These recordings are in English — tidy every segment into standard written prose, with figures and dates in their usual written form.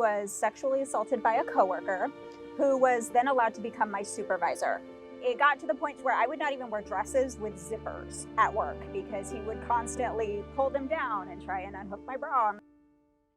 was sexually assaulted by a coworker who was then allowed to become my supervisor. It got to the point where I would not even wear dresses with zippers at work because he would constantly pull them down and try and unhook my bra.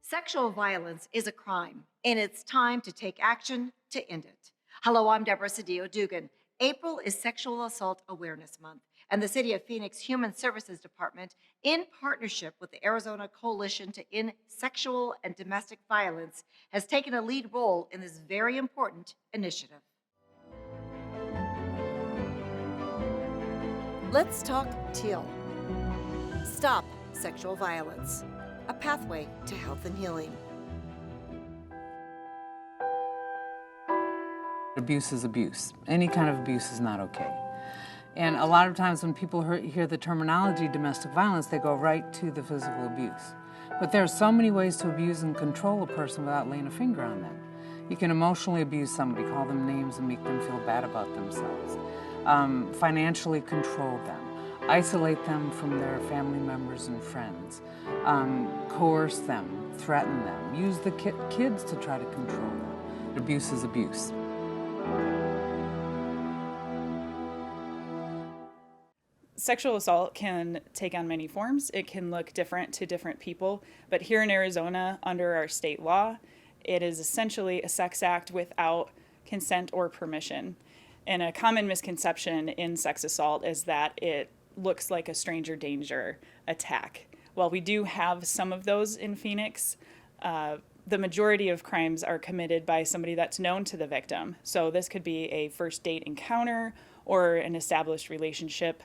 Sexual violence is a crime, and it's time to take action to end it. Hello, I'm Deborah Cedillo-Dugan. April is Sexual Assault Awareness Month, and the City of Phoenix Human Services Department, in partnership with the Arizona Coalition to End Sexual and Domestic Violence, has taken a lead role in this very important initiative. Let's talk Teal. Stop sexual violence. A pathway to health and healing. Abuse is abuse. Any kind of abuse is not okay. And a lot of times when people hear the terminology domestic violence, they go right to the physical abuse. But there are so many ways to abuse and control a person without laying a finger on them. You can emotionally abuse somebody, call them names and make them feel bad about themselves. Financially control them. Isolate them from their family members and friends. Coerce them, threaten them. Use the kids to try to control them. Abuse is abuse. Sexual assault can take on many forms. It can look different to different people, but here in Arizona, under our state law, it is essentially a sex act without consent or permission. And a common misconception in sex assault is that it looks like a stranger danger attack. While we do have some of those in Phoenix, the majority of crimes are committed by somebody that's known to the victim. So this could be a first date encounter or an established relationship.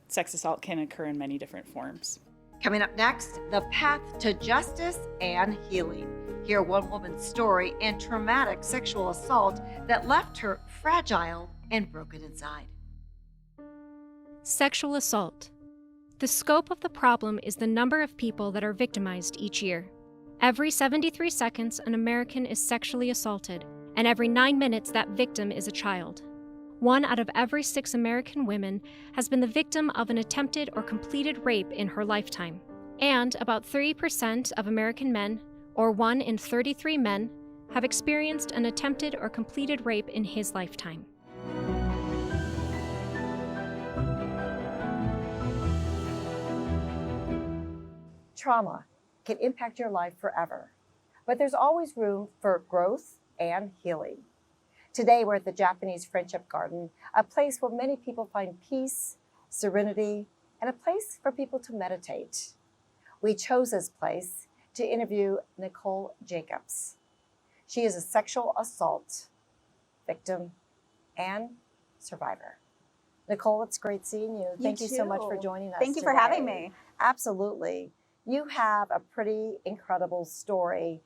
Sex assault can occur in many different forms. Coming up next, the path to justice and healing. Hear one woman's story in traumatic sexual assault that left her fragile and broken inside. Sexual assault. The scope of the problem is the number of people that are victimized each year. Every 73 seconds, an American is sexually assaulted, and every 9 minutes, that victim is a child. 1 out of every 6 American women has been the victim of an attempted or completed rape in her lifetime. And about 3% of American men, or 1 in 33 men, have experienced an attempted or completed rape in his lifetime. Trauma can impact your life forever, but there's always room for growth and healing. Today, we're at the Japanese Friendship Garden, a place where many people find peace, serenity, and a place for people to meditate. We chose this place to interview Nicole Jacobs. She is a sexual assault victim and survivor. Nicole, it's great seeing you. Thank you so much for joining us. Thank you for having me. Absolutely. You have a pretty incredible story,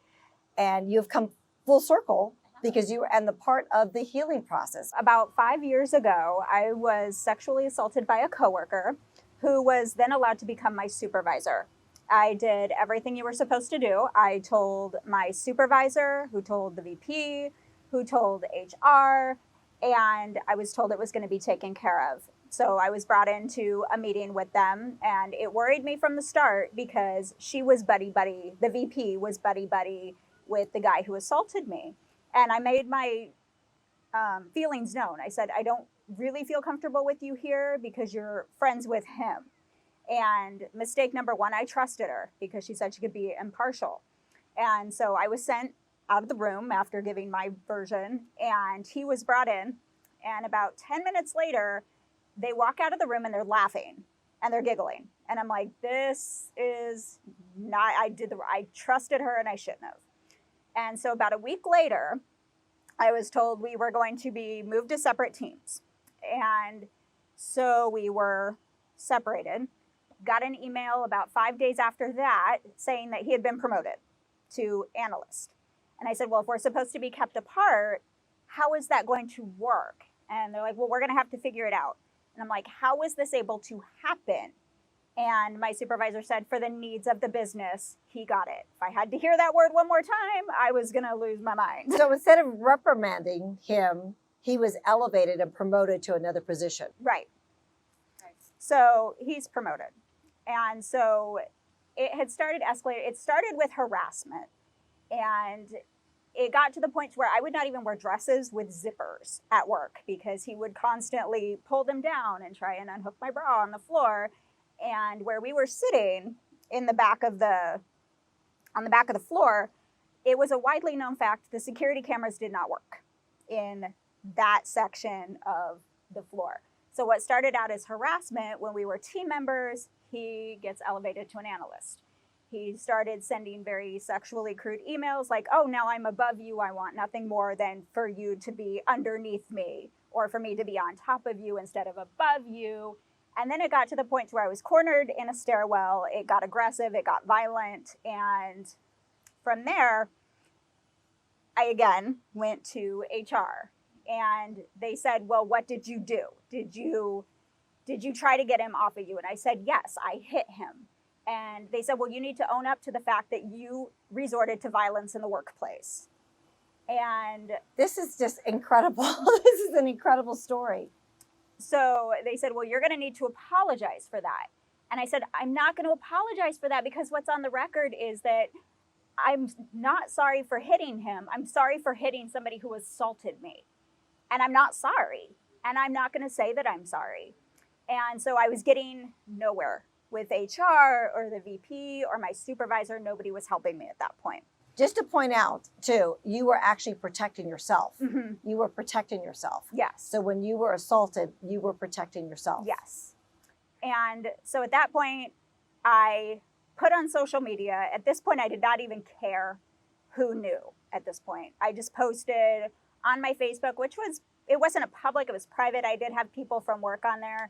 and you've come full circle because you were the part of the healing process. About 5 years ago, I was sexually assaulted by a coworker who was then allowed to become my supervisor. I did everything you were supposed to do. I told my supervisor, who told the VP, who told HR, and I was told it was going to be taken care of. So I was brought into a meeting with them, and it worried me from the start because she was buddy-buddy, the VP was buddy-buddy with the guy who assaulted me. And I made my feelings known. I said, I don't really feel comfortable with you here because you're friends with him. And mistake number 1, I trusted her because she said she could be impartial. And so I was sent out of the room after giving my version, and he was brought in. And about 10 minutes later, they walk out of the room and they're laughing and they're giggling. And I'm like, this is not, I trusted her and I shouldn't have. And so about a week later, I was told we were going to be moved to separate teams. And so we were separated. Got an email about 5 days after that saying that he had been promoted to analyst. And I said, well, if we're supposed to be kept apart, how is that going to work? And they're like, well, we're going to have to figure it out. And I'm like, how is this able to happen? And my supervisor said, for the needs of the business, he got it. If I had to hear that word one more time, I was going to lose my mind. So instead of reprimanding him, he was elevated and promoted to another position. Right. So he's promoted. And so it had started escalating. It started with harassment. And it got to the point where I would not even wear dresses with zippers at work because he would constantly pull them down and try and unhook my bra on the floor. And where we were sitting in the back of on the back of the floor, it was a widely known fact the security cameras did not work in that section of the floor. So what started out as harassment when we were team members, he gets elevated to an analyst. He started sending very sexually crude emails like, oh, now I'm above you. I want nothing more than for you to be underneath me or for me to be on top of you instead of above you. And then it got to the point where I was cornered in a stairwell. It got aggressive. It got violent. And from there, I again went to HR. And they said, well, what did you do? Did you try to get him off of you? And I said, yes, I hit him. And they said, well, you need to own up to the fact that you resorted to violence in the workplace. And this is just incredible. This is an incredible story. So they said, well, you're going to need to apologize for that. And I said, I'm not going to apologize for that because what's on the record is that I'm not sorry for hitting him. I'm sorry for hitting somebody who assaulted me. And I'm not sorry. And I'm not going to say that I'm sorry. And so I was getting nowhere with HR or the VP or my supervisor. Nobody was helping me at that point. Just to point out, too, you were actually protecting yourself. Mm-hmm. You were protecting yourself. Yes. So when you were assaulted, you were protecting yourself. Yes. And so at that point, I put on social media. At this point, I did not even care who knew at this point. I just posted on my Facebook, it wasn't a public, it was private. I did have people from work on there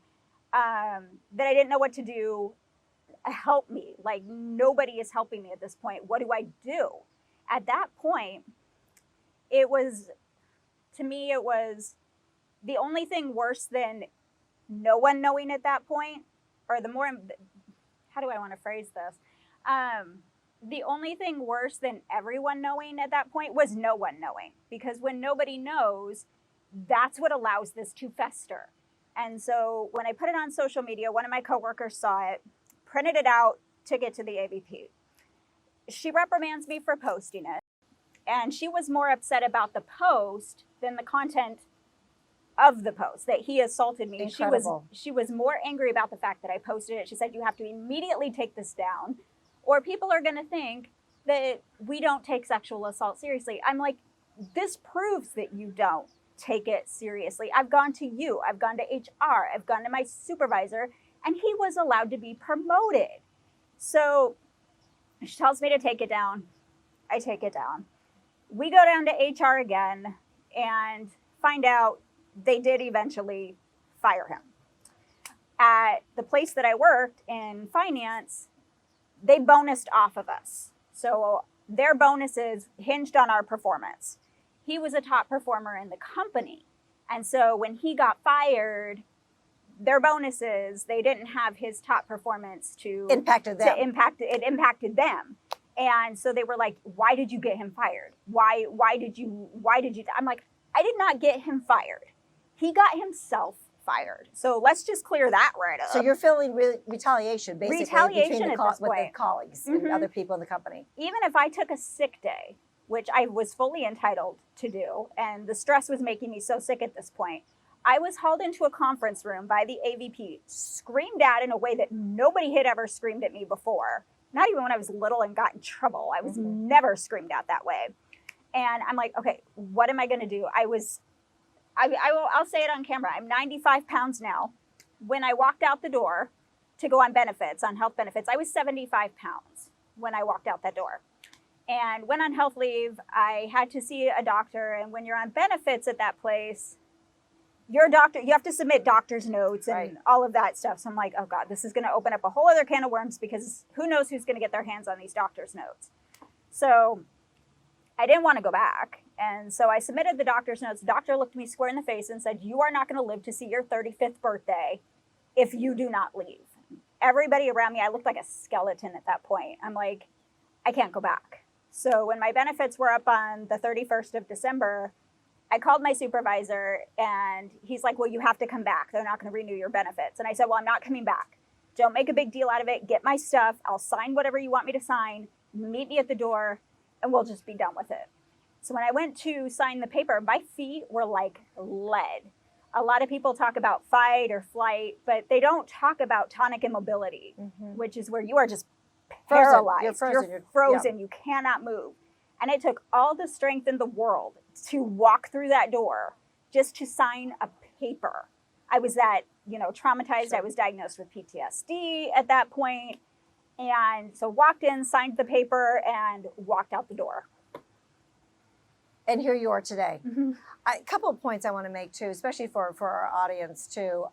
that I didn't know what to do. Help me. Like, nobody is helping me at this point. What do I do? At that point, to me, it was the only thing worse than no one knowing at that point, or how do I want to phrase this? The only thing worse than everyone knowing at that point was no one knowing, because when nobody knows, that's what allows this to fester. And so when I put it on social media, one of my coworkers saw it, printed it out, took it to the AVP. She reprimands me for posting it. And she was more upset about the post than the content of the post, that he assaulted me. Incredible. She was more angry about the fact that I posted it. She said, you have to immediately take this down, or people are going to think that we don't take sexual assault seriously. I'm like, this proves that you don't take it seriously. I've gone to you, I've gone to HR, I've gone to my supervisor, and he was allowed to be promoted. So she tells me to take it down. I take it down. We go down to HR again and find out they did eventually fire him. At the place that I worked in finance, they bonused off of us. So their bonuses hinged on our performance. He was a top performer in the company. And so when he got fired, their bonuses, they didn't have his top performance to impact them. And so they were like, why did you get him fired? Why did you, I'm like, I did not get him fired. He got himself fired. So let's just clear that right up. So you're feeling retaliation, basically, retaliation between with the colleagues and other people in the company. Even if I took a sick day, which I was fully entitled to do, and the stress was making me so sick at this point, I was hauled into a conference room by the AVP, screamed at in a way that nobody had ever screamed at me before. Not even when I was little and got in trouble. I was never screamed at that way. And I'm like, okay, what am I going to do? I'll say it on camera. I'm 95 pounds now. When I walked out the door to go on benefits, on health benefits, I was 75 pounds when I walked out that door. And went on health leave. I had to see a doctor. And when you're on benefits at that place, you're a doctor, you have to submit doctor's notes and all of that stuff. So I'm like, oh God, this is going to open up a whole other can of worms, because who knows who's going to get their hands on these doctor's notes. So I didn't want to go back. And so I submitted the doctor's notes. The doctor looked me square in the face and said, you are not going to live to see your 35th birthday if you do not leave. Everybody around me, I looked like a skeleton at that point. I'm like, I can't go back. So when my benefits were up on the 31st of December, I called my supervisor and he's like, well, you have to come back. They're not going to renew your benefits. And I said, well, I'm not coming back. Don't make a big deal out of it. Get my stuff. I'll sign whatever you want me to sign. Meet me at the door. and we'll just be done with it. So when I went to sign the paper, my feet were like lead. A lot of people talk about fight or flight, but they don't talk about tonic immobility, which is where you are just paralyzed. You're frozen. You cannot move. And it took all the strength in the world to walk through that door just to sign a paper. I was that, traumatized. Sure. I was diagnosed with PTSD at that point. And so walked in, signed the paper, and walked out the door. And here you are today. A couple of points I want to make too, especially for our audience too.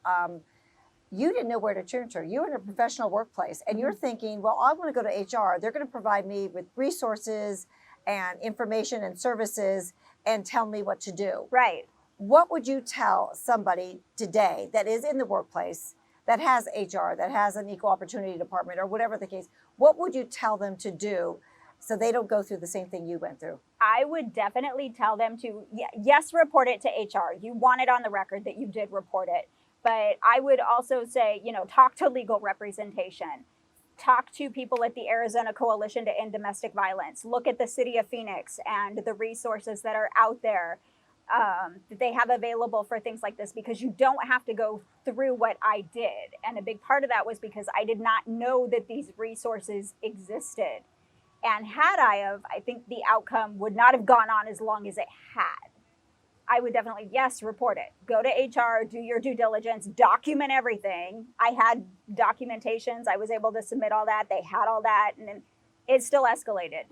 You didn't know where to turn to. You're in a professional workplace and you're thinking, well, I want to go to HR. They're going to provide me with resources and information and services and tell me what to do. Right. What would you tell somebody today that is in the workplace, that has HR, that has an equal opportunity department or whatever the case? What would you tell them to do so they don't go through the same thing you went through? I would definitely tell them to, yes, report it to HR. You want it on the record that you did report it. But I would also say, talk to legal representation. Talk to people at the Arizona Coalition to End Domestic Violence. Look at the City of Phoenix and the resources that are out there that they have available for things like this, because you don't have to go through what I did. And a big part of that was because I did not know that these resources existed. And had I think the outcome would not have gone on as long as it had. I would definitely, yes, report it. Go to HR, do your due diligence, document everything. I had documentations. I was able to submit all that. They had all that. And then it still escalated.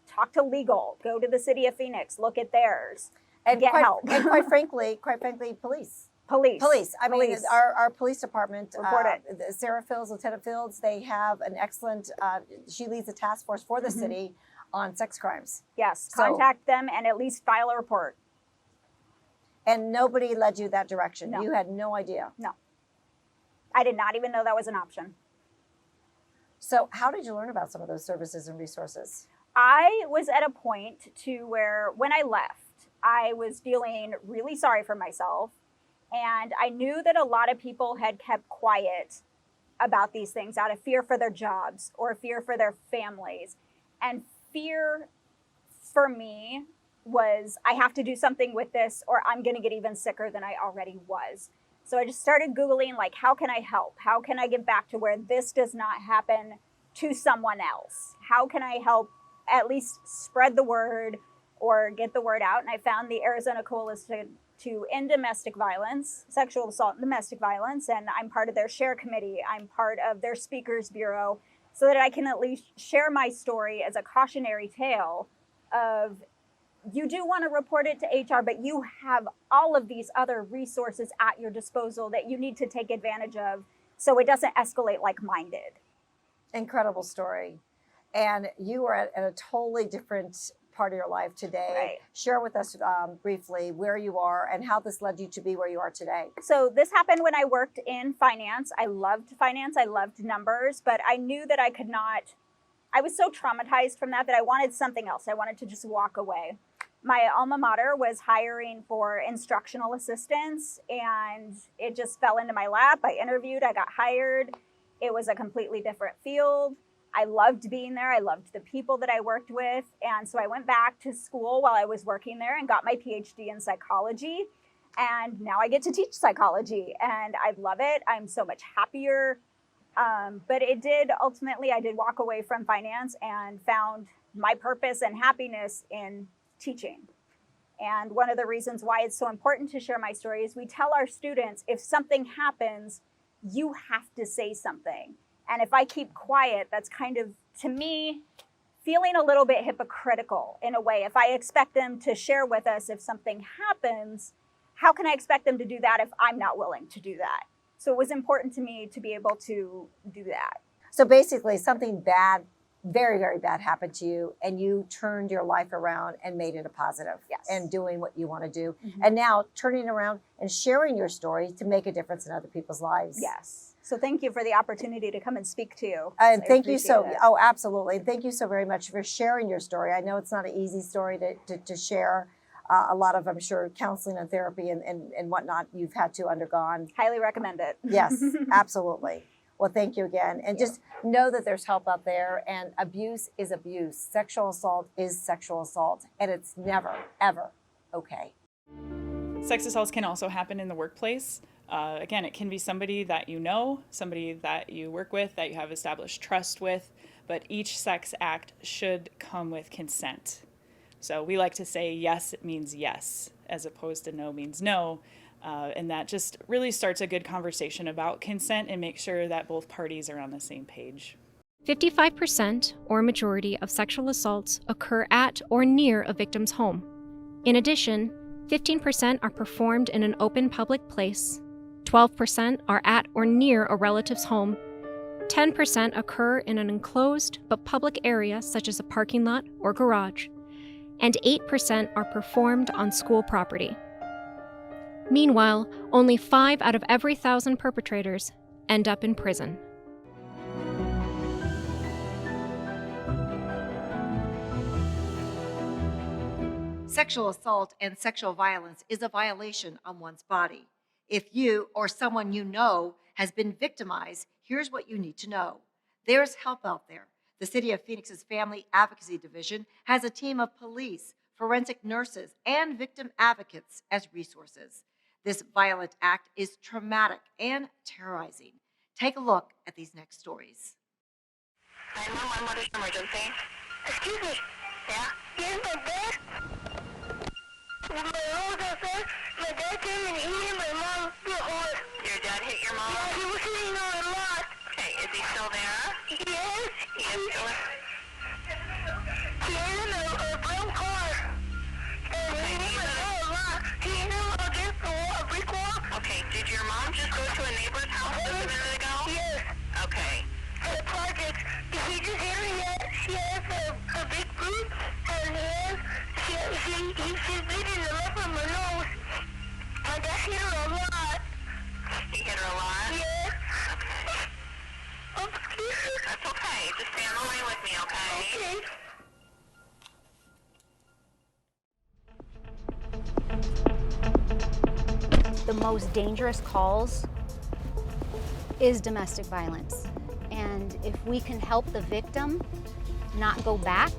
Talk to legal. Go to the City of Phoenix. Look at theirs. And get help. And quite frankly, police. Police. I mean, our police department, Report it. Sarah Fields, Lieutenant Fields, they have an excellent, she leads a task force for the city on sex crimes. Yes, So- contact them and at least file a report. And nobody led you that direction. No. You had no idea. No. I did not even know that was an option. So how did you learn about some of those services and resources? I was at a point to where when I left, I was feeling really sorry for myself. And I knew that a lot of people had kept quiet about these things out of fear for their jobs or fear for their families. And fear for me was, I have to do something with this or I'm going to get even sicker than I already was. So I just started Googling, like, how can I help? How can I get back to where this does not happen to someone else? How can I help at least spread the word or get the word out? And I found the Arizona Coalition to End Domestic Violence, Sexual Assault and Domestic Violence, and I'm part of their share committee. I'm part of their speakers bureau so that I can at least share my story as a cautionary tale of, you do want to report it to HR, but you have all of these other resources at your disposal that you need to take advantage of so it doesn't escalate like mine did. Incredible story. And you are at a totally different part of your life today. Right. Share with us briefly where you are and how this led you to be where you are today. So this happened when I worked in finance. I loved finance. I loved numbers, but I knew that I could not, I was so traumatized from that I wanted something else. I wanted to just walk away. My alma mater was hiring for instructional assistants and it just fell into my lap. I interviewed, I got hired. It was a completely different field. I loved being there. I loved the people that I worked with. And so I went back to school while I was working there and got my PhD in psychology. And now I get to teach psychology and I love it. I'm so much happier. But it did, ultimately, I did walk away from finance and found my purpose and happiness in teaching. And one of the reasons why it's so important to share my story is we tell our students, if something happens, you have to say something. And if I keep quiet, that's kind of, to me, feeling a little bit hypocritical in a way. If I expect them to share with us if something happens, how can I expect them to do that if I'm not willing to do that? So it was important to me to be able to do that. So basically something bad, very, very bad happened to you and you turned your life around and made it a positive. Yes. And doing what you want to do. And now turning around and sharing your story to make a difference in other people's lives. Yes. So thank you for the opportunity to come and speak to you. And I thank you so, appreciate it. oh, absolutely. And thank you so very much for sharing your story. I know it's not an easy story to share. A lot of, I'm sure, counseling and therapy and whatnot you've had to undergone. Highly recommend it. Yes, absolutely. Well, thank you again. And just know that there's help out there, and abuse is abuse. Sexual assault is sexual assault, and it's never, ever okay. Sex assaults can also happen in the workplace. Again, it can be somebody that you know, somebody that you work with, that you have established trust with, but each sex act should come with consent. So we like to say yes, it means yes, as opposed to no means no. And that just really starts a good conversation about consent and make sure that both parties are on the same page. 55% or majority of sexual assaults occur at or near a victim's home. In addition, 15% are performed in an open public place, 12% are at or near a relative's home, 10% occur in an enclosed but public area such as a parking lot or garage, and 8% are performed on school property. Meanwhile, only 5 out of every 1,000 perpetrators end up in prison. Sexual assault and sexual violence is a violation on one's body. If you or someone you know has been victimized, here's what you need to know. There's help out there. The City of Phoenix's Family Advocacy Division has a team of police, forensic nurses, and victim advocates as resources. This violent act is traumatic and terrorizing. Take a look at these next stories. 911, what is your emergency? Excuse me. Yeah? Yes, my dad. My mom downstairs. My dad came and he hit my mom real hard. Your dad hit your mom? Yeah, he was sitting on a lot. Okay, is he still there? Yes. He is still there? He is in a brown car. And he hit my dad a lot. He hit him against the wall, a brick wall. Okay, did your mom just go to a neighbor's house just a minute ago? Yes. Okay. For the project, he just hit her. She has a big boot, and she's bleeding a lot from her nose. My dad hit her a lot. He hit her a lot? Yes. Okay. I'm scared. That's okay. Just stay on the line with me, okay? Okay. The most dangerous calls is domestic violence. And if we can help the victim not go back,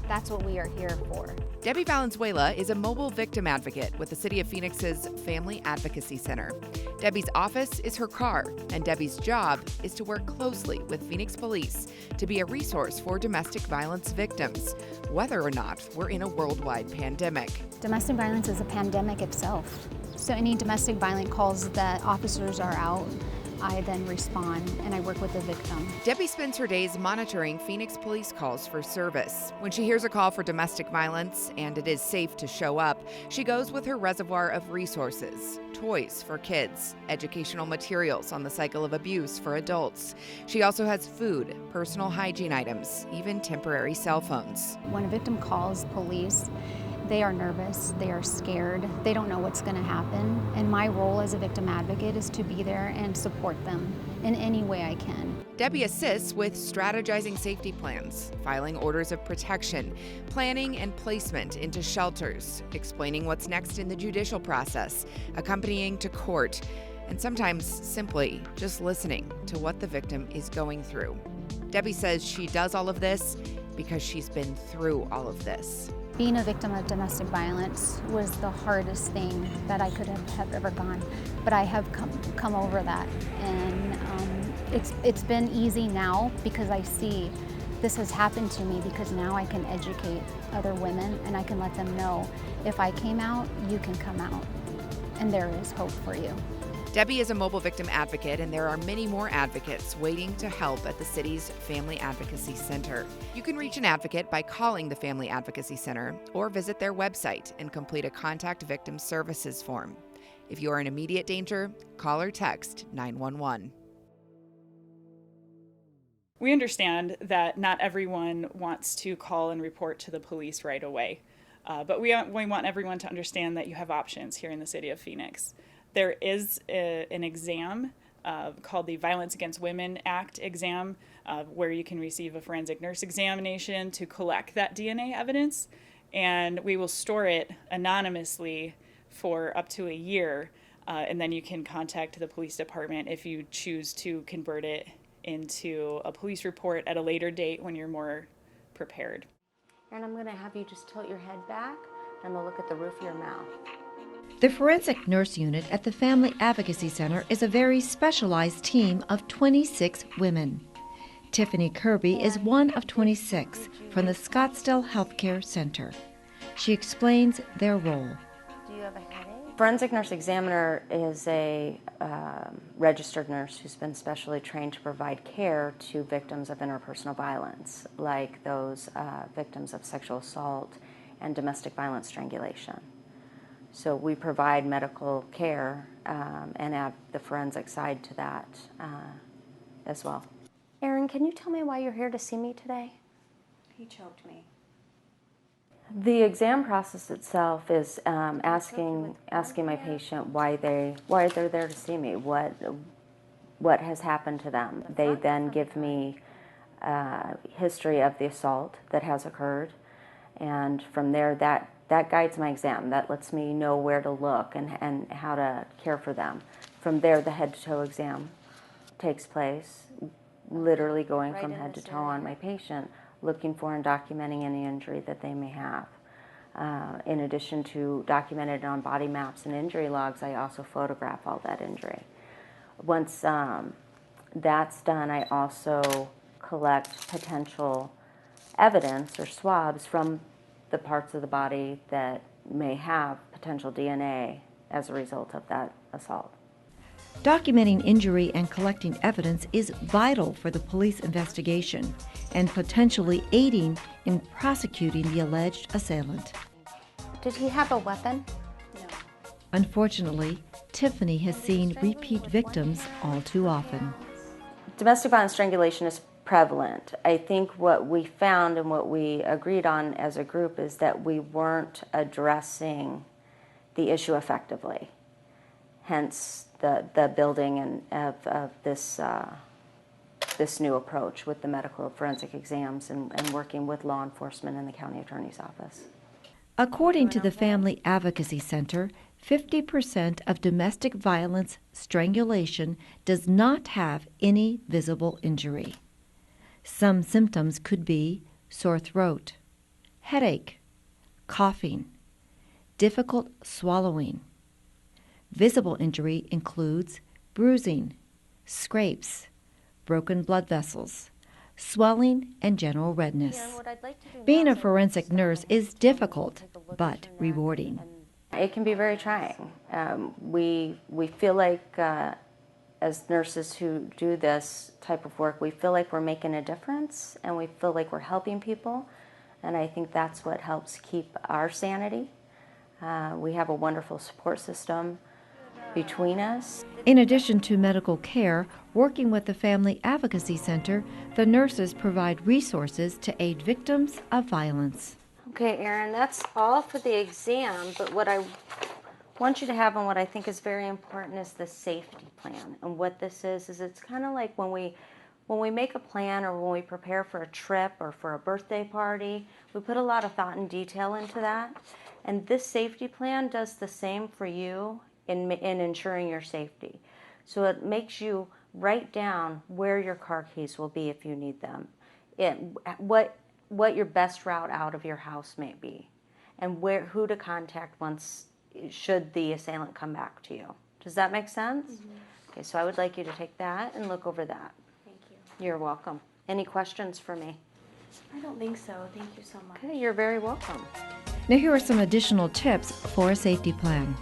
that's what we are here for. Debbie Valenzuela is a mobile victim advocate with the City of Phoenix's Family Advocacy Center. Debbie's office is her car, and Debbie's job is to work closely with Phoenix Police to be a resource for domestic violence victims, whether or not we're in a worldwide pandemic. Domestic violence is a pandemic itself. So any domestic violent calls that officers are out, I then respond and I work with the victim. Debbie spends her days monitoring Phoenix police calls for service. When she hears a call for domestic violence and it is safe to show up, she goes with her reservoir of resources: toys for kids, educational materials on the cycle of abuse for adults. She also has food, personal hygiene items, even temporary cell phones. When a victim calls police, they are nervous, they are scared, they don't know what's going to happen. And my role as a victim advocate is to be there and support them in any way I can. Debbie assists with strategizing safety plans, filing orders of protection, planning and placement into shelters, explaining what's next in the judicial process, accompanying to court, and sometimes simply just listening to what the victim is going through. Debbie says she does all of this because she's been through all of this. Being a victim of domestic violence was the hardest thing that I could have ever gone, but I have come over that, and it's been easy now because I see this has happened to me, because now I can educate other women and I can let them know if I came out, you can come out, and there is hope for you. Debbie is a mobile victim advocate, and there are many more advocates waiting to help at the city's Family Advocacy Center. You can reach an advocate by calling the Family Advocacy Center or visit their website and complete a Contact Victim Services form. If you are in immediate danger, call or text 911. We understand that not everyone wants to call and report to the police right away, but we want everyone to understand that you have options here in the city of Phoenix. There is an exam called the Violence Against Women Act exam, where you can receive a forensic nurse examination to collect that DNA evidence, and we will store it anonymously for up to a year and then you can contact the police department if you choose to convert it into a police report at a later date when you're more prepared. And I'm going to have you just tilt your head back, and I'm going to look at the roof of your mouth. The Forensic Nurse Unit at the Family Advocacy Center is a very specialized team of 26 women. Tiffany Kirby is one of 26 from the Scottsdale Healthcare Center. She explains their role. Do you have a headache? Forensic nurse examiner is a registered nurse who's been specially trained to provide care to victims of interpersonal violence, like those victims of sexual assault and domestic violence strangulation. So we provide medical care and add the forensic side to that as well. Erin, can you tell me why you're here to see me today? He choked me. The exam process itself is asking my patient why they're there to see me, what has happened to them. They then give me history of the assault that has occurred, and from there that guides my exam. That lets me know where to look and how to care for them. From there, the head-to-toe exam takes place, literally going from head to toe on my patient, looking for and documenting any injury that they may have. In addition to documenting it on body maps and injury logs, I also photograph all that injury. Once that's done, I also collect potential evidence or swabs from the parts of the body that may have potential DNA as a result of that assault. Documenting injury and collecting evidence is vital for the police investigation and potentially aiding in prosecuting the alleged assailant. Did he have a weapon? No. Unfortunately, Tiffany has seen repeat victims all too often. Domestic violence strangulation is prevalent. I think what we found and what we agreed on as a group is that we weren't addressing the issue effectively. Hence the building of this new approach with the medical forensic exams and working with law enforcement and the county attorney's office. According to the Family Advocacy Center, 50% of domestic violence strangulation does not have any visible injury. Some symptoms could be sore throat, headache, coughing, difficult swallowing. Visible injury includes bruising, scrapes, broken blood vessels, swelling, and general redness. Being a forensic nurse is difficult, but rewarding. It can be very trying. We feel like, as nurses who do this type of work, we feel like we're making a difference, and we feel like we're helping people, and I think that's what helps keep our sanity. We have a wonderful support system between us. In addition to medical care, working with the Family Advocacy Center, the nurses provide resources to aid victims of violence. Okay, Erin, that's all for the exam, but what I want you to have and what I think is very important is the safety plan. And what this is it's kind of like when we make a plan or when we prepare for a trip or for a birthday party, we put a lot of thought and detail into that. And this safety plan does the same for you in ensuring your safety. So it makes you write down where your car keys will be if you need them, what your best route out of your house may be, and who to contact should the assailant come back to you. Does that make sense? Mm-hmm. Okay, so I would like you to take that and look over that. Thank you. You're welcome. Any questions for me? I don't think so. Thank you so much. Okay, you're very welcome. Now here are some additional tips for a safety plan.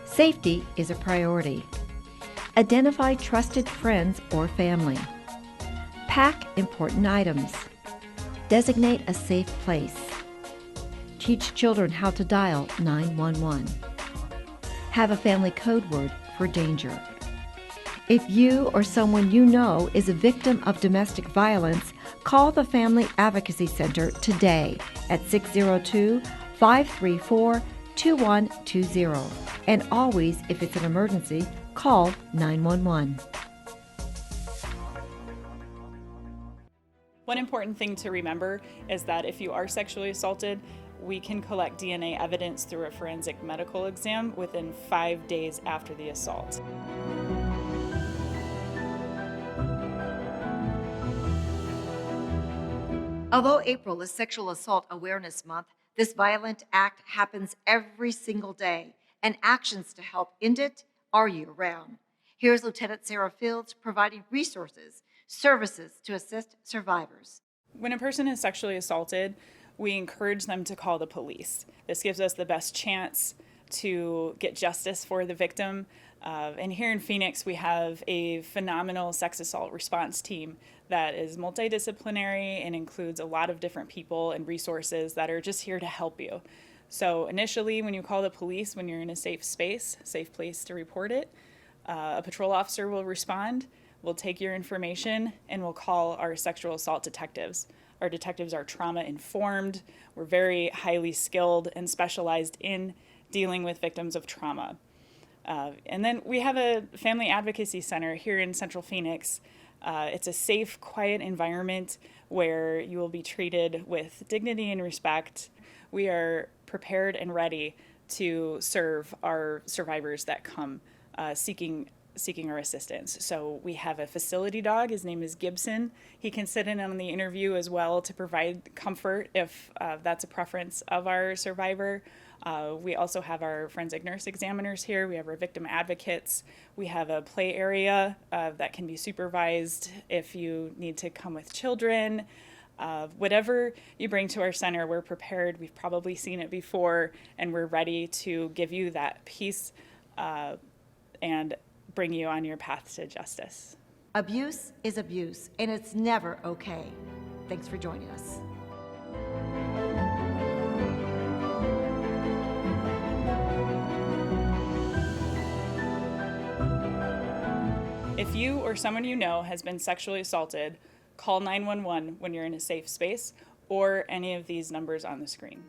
Safety is a priority. Identify trusted friends or family. Pack important items. Designate a safe place. Teach children how to dial 911. Have a family code word for danger. If you or someone you know is a victim of domestic violence, call the Family Advocacy Center today at 602-534-2120. And always, if it's an emergency, call 911. One important thing to remember is that if you are sexually assaulted, we can collect DNA evidence through a forensic medical exam within 5 days after the assault. Although April is Sexual Assault Awareness Month, this violent act happens every single day, and actions to help end it are year-round. Here's Lieutenant Sarah Fields providing resources, services to assist survivors. When a person is sexually assaulted, we encourage them to call the police. This gives us the best chance to get justice for the victim. And here in Phoenix, we have a phenomenal sex assault response team that is multidisciplinary and includes a lot of different people and resources that are just here to help you. So initially, when you call the police, when you're in a safe space, safe place to report it, a patrol officer will respond, will take your information, and will call our sexual assault detectives. Our detectives are trauma informed. We're very highly skilled and specialized in dealing with victims of trauma. And then we have a family advocacy center here in Central Phoenix. It's a safe, quiet environment where you will be treated with dignity and respect. We are prepared and ready to serve our survivors that come seeking our assistance. So we have a facility dog. His name is Gibson. He can sit in on the interview as well to provide comfort if that's a preference of our survivor. We also have our forensic nurse examiners here. We have our victim advocates. We have a play area that can be supervised if you need to come with children. Whatever you bring to our center, we're prepared. We've probably seen it before, and we're ready to give you that peace and bring you on your path to justice. Abuse is abuse, and it's never okay. Thanks for joining us. If you or someone you know has been sexually assaulted, call 911 when you're in a safe space or any of these numbers on the screen.